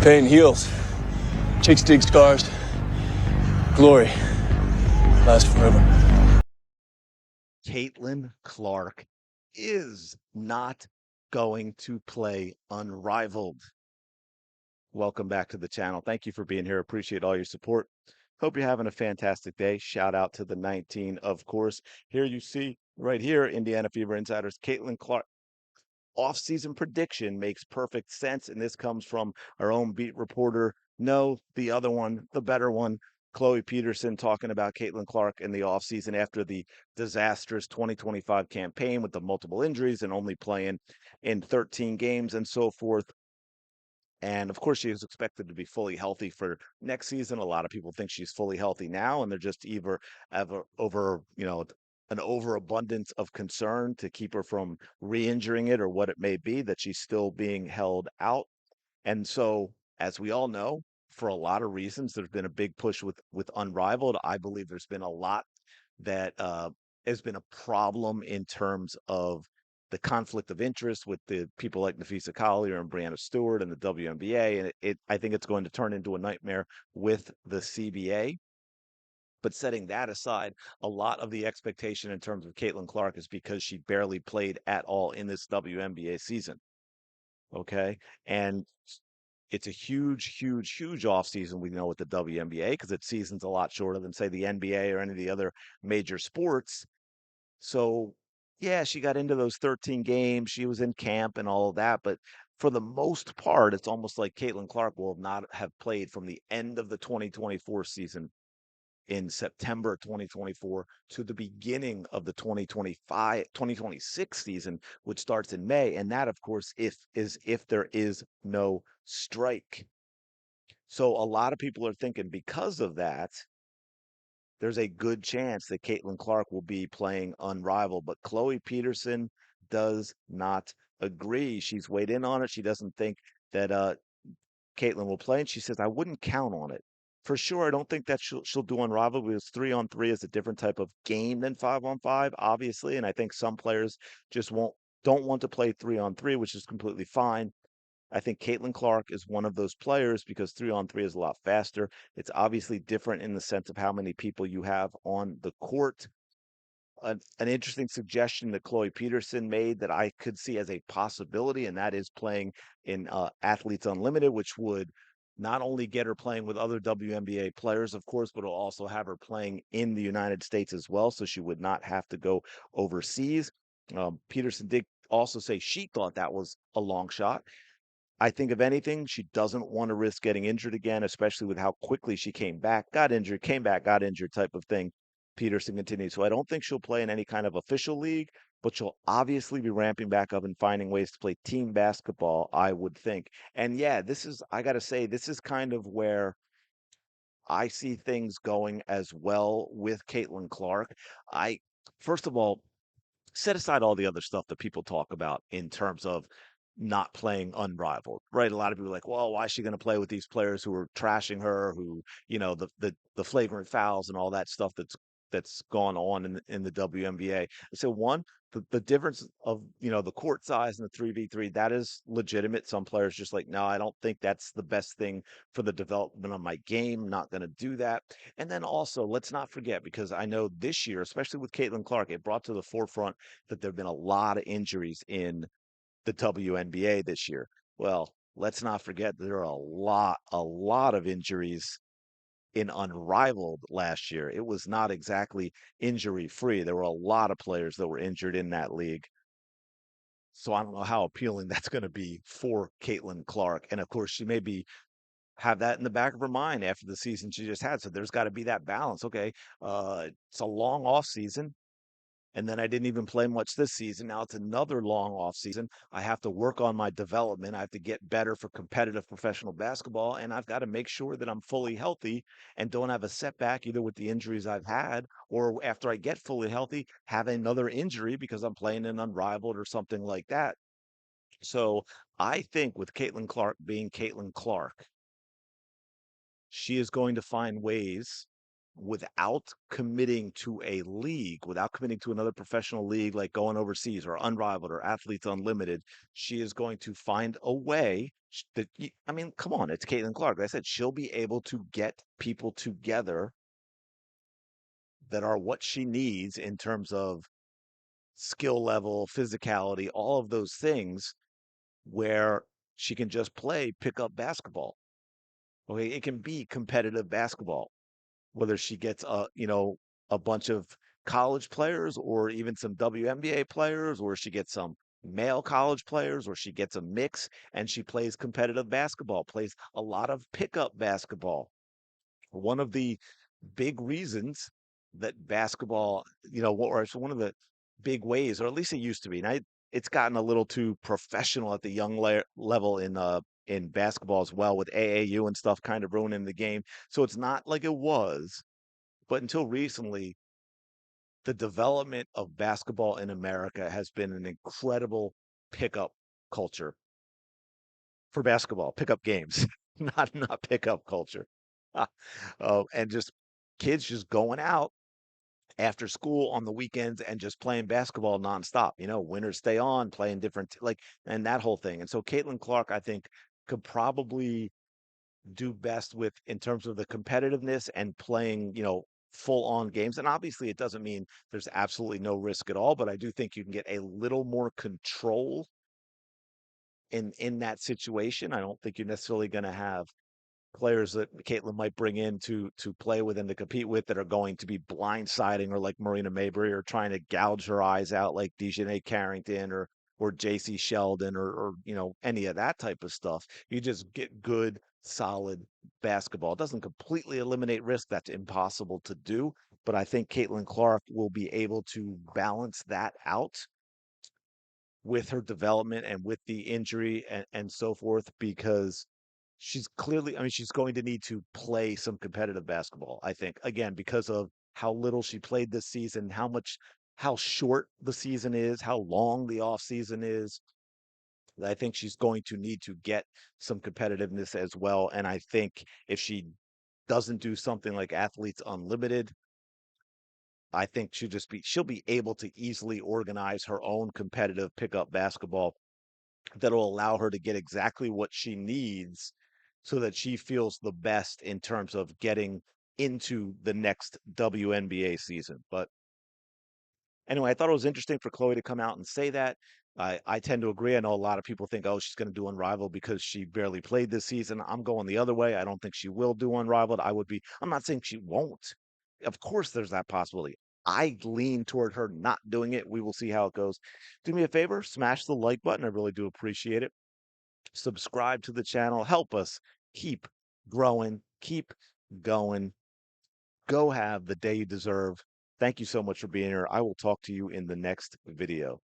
Pain heals. Chicks dig scars. Glory lasts forever. Caitlin Clark is not going to play Unrivaled. Welcome back to the channel. Thank you for being here. Appreciate all your support. Hope you're having a fantastic day. Shout out to the 19, of course. Here you see right here, Indiana Fever Insiders, Caitlin Clark. Off-season prediction makes perfect sense, and this comes from our own beat reporter. No, the other one, the better one, Chloe Peterson, talking about Caitlin Clark in the offseason after the disastrous 2025 campaign with the multiple injuries and only playing in 13 games and so forth. And of course, she is expected to be fully healthy for next season. A lot of people think she's fully healthy now, and they're just either over, an overabundance of concern to keep her from re-injuring it or what it may be that she's still being held out. And so, as we all know, for a lot of reasons, there's been a big push with Unrivaled. I believe there's been a lot that has been a problem in terms of the conflict of interest with the people like Nafisa Collier and Brianna Stewart and the WNBA, and I think it's going to turn into a nightmare with the CBA. But setting that aside, a lot of the expectation in terms of Caitlin Clark is because she barely played at all in this WNBA season. Okay. And it's a huge, huge, huge off season. We know with the WNBA because its season's a lot shorter than, say, the NBA or any of the other major sports. So, yeah, she got into those 13 games. She was in camp and all of that. But for the most part, it's almost like Caitlin Clark will not have played from the end of the 2024 season in September 2024 to the beginning of the 2026 season, which starts in May. And that, of course, if there is no strike. So a lot of people are thinking because of that, there's a good chance that Caitlin Clark will be playing Unrivaled, but Chloe Peterson does not agree. She's weighed in on it. She doesn't think that Caitlin will play, and she says, I wouldn't count on it. For sure, I don't think that she'll do Unrivaled because 3-on-3 is a different type of game than 5-on-5, obviously. And I think some players just don't want to play 3-on-3, which is completely fine. I think Caitlin Clark is one of those players because 3-on-3 is a lot faster. It's obviously different in the sense of how many people you have on the court. An interesting suggestion that Chloe Peterson made that I could see as a possibility, and that is playing in Athletes Unlimited, which would not only get her playing with other WNBA players, of course, but it'll also have her playing in the United States as well. So she would not have to go overseas. Peterson did also say she thought that was a long shot. I think if anything, she doesn't want to risk getting injured again, especially with how quickly she came back, got injured, came back, got injured type of thing. Peterson continues. So I don't think she'll play in any kind of official league, but she'll obviously be ramping back up and finding ways to play team basketball, I would think. And yeah, I got to say, this is kind of where I see things going as well with Caitlin Clark. I, first of all, set aside all the other stuff that people talk about in terms of not playing Unrivaled, right? A lot of people are like, well, why is she going to play with these players who are trashing her, who, the flagrant fouls and all that stuff that's gone on in the WNBA. So one, the difference of, the court size and the 3v3, that is legitimate. Some players just like, no, I don't think that's the best thing for the development of my game. Not going to do that. And then also, let's not forget, because I know this year, especially with Caitlin Clark, it brought to the forefront that there have been a lot of injuries in the WNBA this year. Well, let's not forget there are a lot of injuries in Unrivaled last year. It was not exactly injury free. There were a lot of players that were injured in that league. So I don't know how appealing that's going to be for Caitlin Clark. And of course, she may be have that in the back of her mind after the season she just had. So there's got to be that balance. Okay, it's a long off season. And then I didn't even play much this season. Now it's another long off season. I have to work on my development. I have to get better for competitive professional basketball. And I've got to make sure that I'm fully healthy and don't have a setback either with the injuries I've had or after I get fully healthy, have another injury because I'm playing an Unrivaled or something like that. So I think with Caitlin Clark being Caitlin Clark, she is going to find ways. without committing to a league, without committing to another professional league like going overseas or Unrivaled or Athletes Unlimited, she is going to find a way I mean, come on, it's Caitlin Clark. Like I said, she'll be able to get people together that are what she needs in terms of skill level, physicality, all of those things where she can just play pickup basketball. Okay, it can be competitive basketball, whether she gets a bunch of college players or even some WNBA players, or she gets some male college players, or she gets a mix and she plays competitive basketball, plays a lot of pickup basketball. One of the big reasons that basketball, or it's one of the big ways, or at least it used to be. And it's gotten a little too professional at the young level in basketball as well, with AAU and stuff kind of ruining the game. So it's not like it was, but until recently, the development of basketball in America has been an incredible pickup culture for basketball, pickup games, not pickup culture. And just kids just going out after school on the weekends and just playing basketball nonstop. Winners stay on, playing different and that whole thing. And so Caitlin Clark, I think, could probably do best with in terms of the competitiveness and playing, full on games. And obviously it doesn't mean there's absolutely no risk at all, but I do think you can get a little more control in that situation. I don't think you're necessarily going to have players that Caitlin might bring in to play with and to compete with that are going to be blindsiding or like Marina Mabrey or trying to gouge her eyes out like Dejanay Carrington or JC Sheldon or any of that type of stuff. You just get good, solid basketball. It doesn't completely eliminate risk. That's impossible to do. But I think Caitlin Clark will be able to balance that out with her development and with the injury and so forth, because she's clearly, I mean, she's going to need to play some competitive basketball, I think, again, because of how little she played this season, how short the season is, how long the off season is. I think she's going to need to get some competitiveness as well. And I think if she doesn't do something like Athletes Unlimited, I think she'll be able to easily organize her own competitive pickup basketball that'll allow her to get exactly what she needs so that she feels the best in terms of getting into the next WNBA season. But anyway, I thought it was interesting for Chloe to come out and say that. I tend to agree. I know a lot of people think, oh, she's going to do Unrivaled because she barely played this season. I'm going the other way. I don't think she will do Unrivaled. I'm not saying she won't. Of course, there's that possibility. I lean toward her not doing it. We will see how it goes. Do me a favor, smash the like button. I really do appreciate it. Subscribe to the channel. Help us keep growing, keep going. Go have the day you deserve. Thank you so much for being here. I will talk to you in the next video.